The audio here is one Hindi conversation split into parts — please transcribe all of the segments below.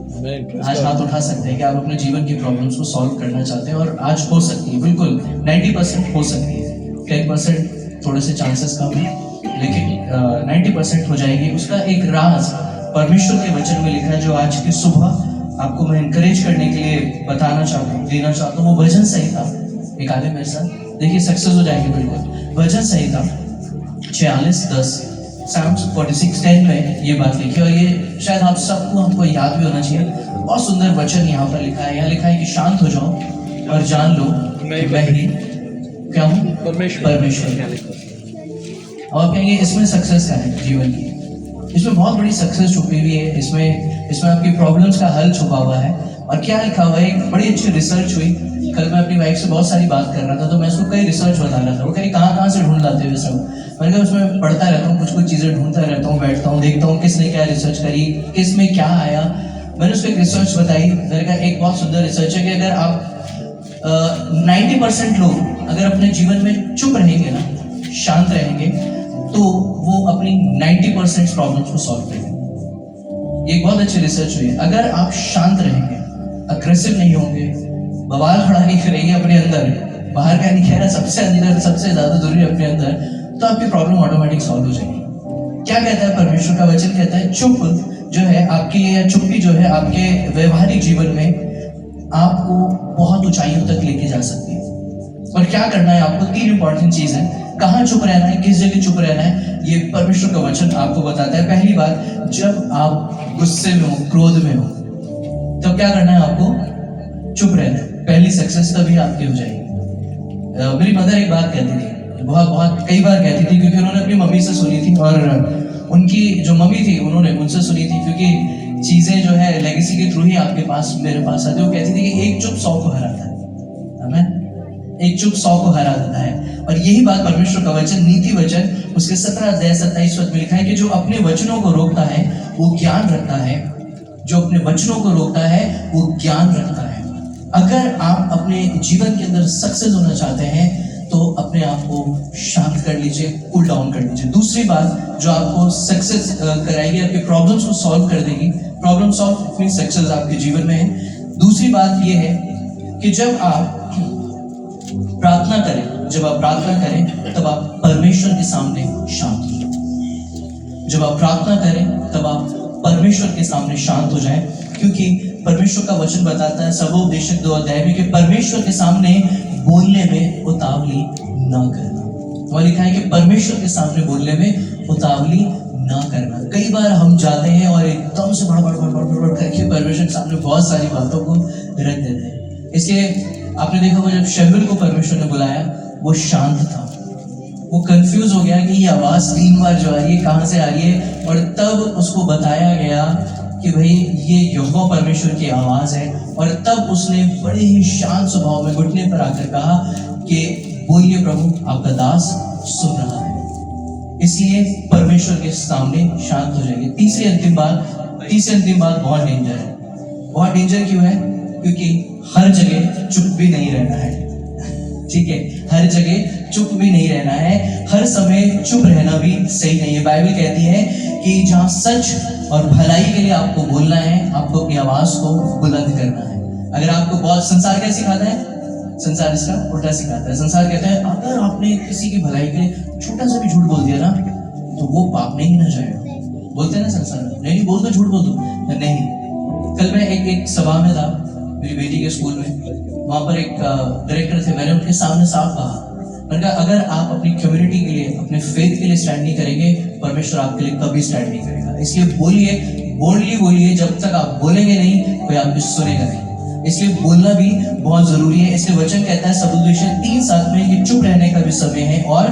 आज हाथ उठा सकते हैं कि आप अपने जीवन की प्रॉब्लम्स को सॉल्व करना चाहते हैं, और आज हो सकती है, बिल्कुल 90% हो सकती है। 10% थोड़े से चांसेस कम है, लेकिन 90% हो जाएगी। उसका एक राज परमेश्वर के वचन में लिखा है, जो आज की सुबह आपको मैं इनकरेज करने के लिए बताना चाहता हूँ, देना चाहता हूँ। वो भजन संहिता, एक आधे मेरे साथ देखिए, सक्सेस हो जाएंगे बिल्कुल। भजन संहिता 46:10, Psalms 46:10 में ये बात लिखी, और ये शायद आप सबको हमको याद भी होना चाहिए। बहुत सुंदर वचन यहाँ पर लिखा है। यहाँ लिखा है कि शांत हो जाओ और जान लो कि मैं ही क्या हूँ, परमेश्वर। और आप कहेंगे इसमें सक्सेस क्या है जीवन की? इसमें बहुत बड़ी सक्सेस छुपी हुई है। इसमें आपकी प्रॉब्लम्स का हल छुपा हुआ है। और क्या लिखा हुआ है, एक बड़ी अच्छी रिसर्च हुई। कल मैं अपनी वाइफ से बहुत सारी बात कर रहा था, तो मैं उसको कई रिसर्च बता रहा था। वो कहीं कहाँ से ढूंढ लाते हुए सब। मैंने कहा उसमें पढ़ता रहता हूँ, कुछ चीज़ें ढूंढता रहता हूँ, बैठता हूँ, देखता हूँ किसने क्या रिसर्च करी, किस में क्या आया। मैंने उसको एक रिसर्च बताई। मैंने कहा एक बहुत सुंदर रिसर्च है कि अगर आप 90% लोग अगर अपने जीवन में चुप रहेंगे ना, शांत रहेंगे, तो वो अपनी 90% प्रॉब्लम्स को सॉल्व करेंगे। ये एक बहुत अच्छी रिसर्च हुई है। अगर आप शांत रहेंगे, अग्रेसिव नहीं होंगे, बवाल खड़ा नहीं करेंगे अपने अंदर, बाहर का नहीं कह रहा, सबसे अंदर सबसे ज्यादा जरूरी अपने अंदर, तो आपकी प्रॉब्लम ऑटोमेटिक सॉल्व हो जाएगी। क्या कहता है परमेश्वर का वचन? कहता है चुप जो है आपकी, या चुप्पी जो है आपके व्यवहारिक जीवन में आपको बहुत ऊंचाइयों तक लेके जा सकती है। और क्या करना है आपको? 3 इंपॉर्टेंट चीज है। कहाँ चुप रहना है, किस जगह चुप रहना है, ये परमेश्वर का वचन आपको बताता है। पहली बात, जब आप गुस्से में हो, क्रोध में हो, तब क्या करना है आपको? चुप रहना है। पहली सक्सेस तभी आपकी हो जाएगी। मेरी मदर एक बात कहती थी, बहुत कई बार कहती थी, क्योंकि उन्होंने अपनी मम्मी से सुनी थी, और उनकी जो मम्मी थी उन्होंने मुझसे सुनी थी, क्योंकि चीजें जो है लेगेसी के थ्रू ही आपके पास, मेरे पास आती है। वो कहती थी कि एक चुप 100 को हराता है, एक चुप 100 को हरा देता है। और यही बात परमेश्वर का वचन, नीति वचन, उसके 17 अध्याय 27 पद में लिखा है कि जो अपने वचनों को रोकता है वो ज्ञान रखता है, जो अपने वचनों को रोकता है वो ज्ञान रखता है। अगर आप अपने जीवन के अंदर सक्सेस होना चाहते हैं, तो अपने आप को शांत कर लीजिए, कूल डाउन कर लीजिए। दूसरी बात जो आपको सक्सेस कराएगी, आपके प्रॉब्लम्स को सॉल्व कर देगी, प्रॉब्लम सॉल्व मींस सक्सेस आपके जीवन में है। दूसरी बात यह है कि जब आप प्रार्थना करें, तब आप परमेश्वर के सामने शांत हो जाए। जब आप प्रार्थना करें, तब आप परमेश्वर के सामने शांत हो जाएं, क्योंकि परमेश्वर का वचन बताता है सर्वोपदेशक 2 अध्याय में कि परमेश्वर के सामने बोलने में उतावली ना करना। और लिखा है कि परमेश्वर के सामने बोलने में उतावली ना करना। कई बार हम जाते हैं और एकदम से बड़ करके परमेश्वर के सामने बहुत सारी बातों को रख देते हैं। इसलिए आपने देखा होगा, जब शमूएल को परमेश्वर ने बुलाया, वो शांत था। वो कंफ्यूज हो गया कि ये आवाज 3 बार जो आ रही है कहाँ से आ रही है, और तब उसको बताया गया कि भाई ये यहोवा परमेश्वर की आवाज है। और तब उसने बड़े ही शांत स्वभाव में घुटने पर आकर कहा कि बोलिए प्रभु, आपका दास सुन रहा है। इसलिए परमेश्वर के सामने शांत हो जाएंगे। तीसरी अंतिम बात बहुत डेंजर है। बहुत डेंजर क्यों है? क्योंकि हर जगह चुप भी नहीं रहना है। ठीक है, हर जगह चुप भी नहीं रहना है, हर समय चुप रहना भी सही नहीं है। बाइबल कहती है कि जहाँ सच और भलाई के लिए आपको बोलना है, आपको अपनी आवाज को बुलंद करना है। अगर आपको बहुत, संसार क्या सिखाता है? संसार इसका उल्टा सिखाता है। संसार कहता है अगर आपने किसी की भलाई के लिए छोटा सा भी झूठ बोल दिया ना, तो वो पाप नहीं गिना जाएगा। बोलते हैं ना संसार, नहीं बोल दो, झूठ बोल दो। नहीं, कल मैं एक सभा में था मेरी बेटी के स्कूल में। वहां पर एक डायरेक्टर थे। मैंने उनके सामने साफ कहा, मैंने कहा अगर आप अपनी कम्युनिटी के लिए, अपने फेथ के लिए स्टैंड नहीं करेंगे, परमेश्वर आपके लिए कभी स्टैंड नहीं करेगा। इसलिए बोलिए, बोल्डली बोलिए। जब तक आप बोलेंगे नहीं, कोई आपकी सुनेगा नहीं। इसलिए बोलना भी बहुत जरूरी है। इसलिए वचन कहता है सबोपदेशक 3:7 में कि चुप रहने का भी समय है और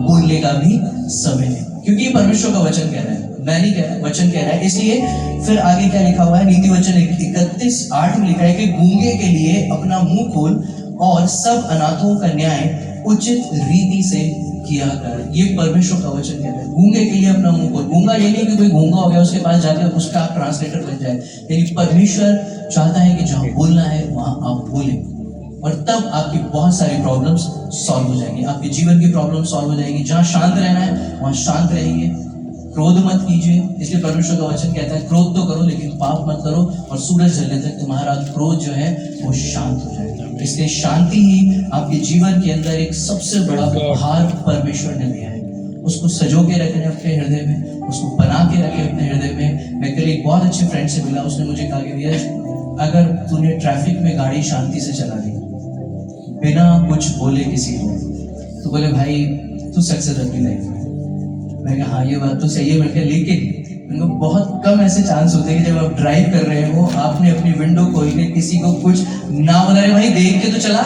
बोलने का भी समय है, क्योंकि परमेश्वर का वचन कह रहा है, मैं नहीं कह रहा, वचन कह रहा है। इसलिए फिर आगे क्या लिखा हुआ है? नीति वचन 31:8 में लिखा है कि गूंगे के लिए अपना मुंह खोल और सब अनाथों का न्याय उचित रीति से किया कर। ये परमेश्वर का वचन कहता है, गूंगे के लिए अपना मुंह खोल। गूंगा ये नहीं कि कोई गूंगा हो गया उसके पास जाकर उसका आप ट्रांसलेटर बन जाए। यानी परमेश्वर चाहता है कि जहां बोलना है वहां आप बोलें, और तब आपकी बहुत सारी प्रॉब्लम्स सॉल्व हो जाएंगी। आपके जीवन की प्रॉब्लम सॉल्व हो जाएगी। जहां शांत रहना है वहां शांत रहेंगे, क्रोध मत कीजिए, इसलिए परमेश्वर का वचन कहता है क्रोध तो करो लेकिन पाप मत करो, और सूरज ढलने तक तुम्हारा क्रोध जो है वो शांत हो जाएगा। इसलिए शांति ही आपके जीवन के अंदर एक सबसे बड़ा उपहार परमेश्वर ने दिया है। उसको सजो के रखें अपने हृदय में, उसको बना के रखें अपने हृदय में। मैं कल एक बहुत अच्छे फ्रेंड से मिला, उसने मुझे कहा कि भैया अगर तूने ट्रैफिक में गाड़ी शांति से चला ली बिना कुछ बोले किसी को, तो बोले भाई तू सक्सेस अपनी लाइफ में। मैं कहा हाँ ये बात तो सही है। मैं कहा लेकिन बहुत कम ऐसे चांस होते हैं कि जब आप ड्राइव कर रहे हो आपने अपनी विंडो खोल के किसी को कुछ ना बता रहे, भाई देख के तो चला।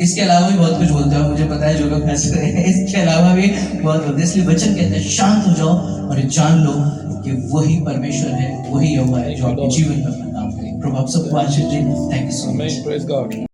इसके अलावा भी बहुत कुछ बोलते हैं, मुझे पता है जो लोग हंस रहे हैं, इसके अलावा भी बहुत बोलते हैं। इसलिए वचन कहते हैं शांत हो जाओ और जान लो कि वही परमेश्वर है, वही यहोवा है जो आपके जीवन में अपना काम करे। प्रभु आप सबको आशीष दे। Thank you so much.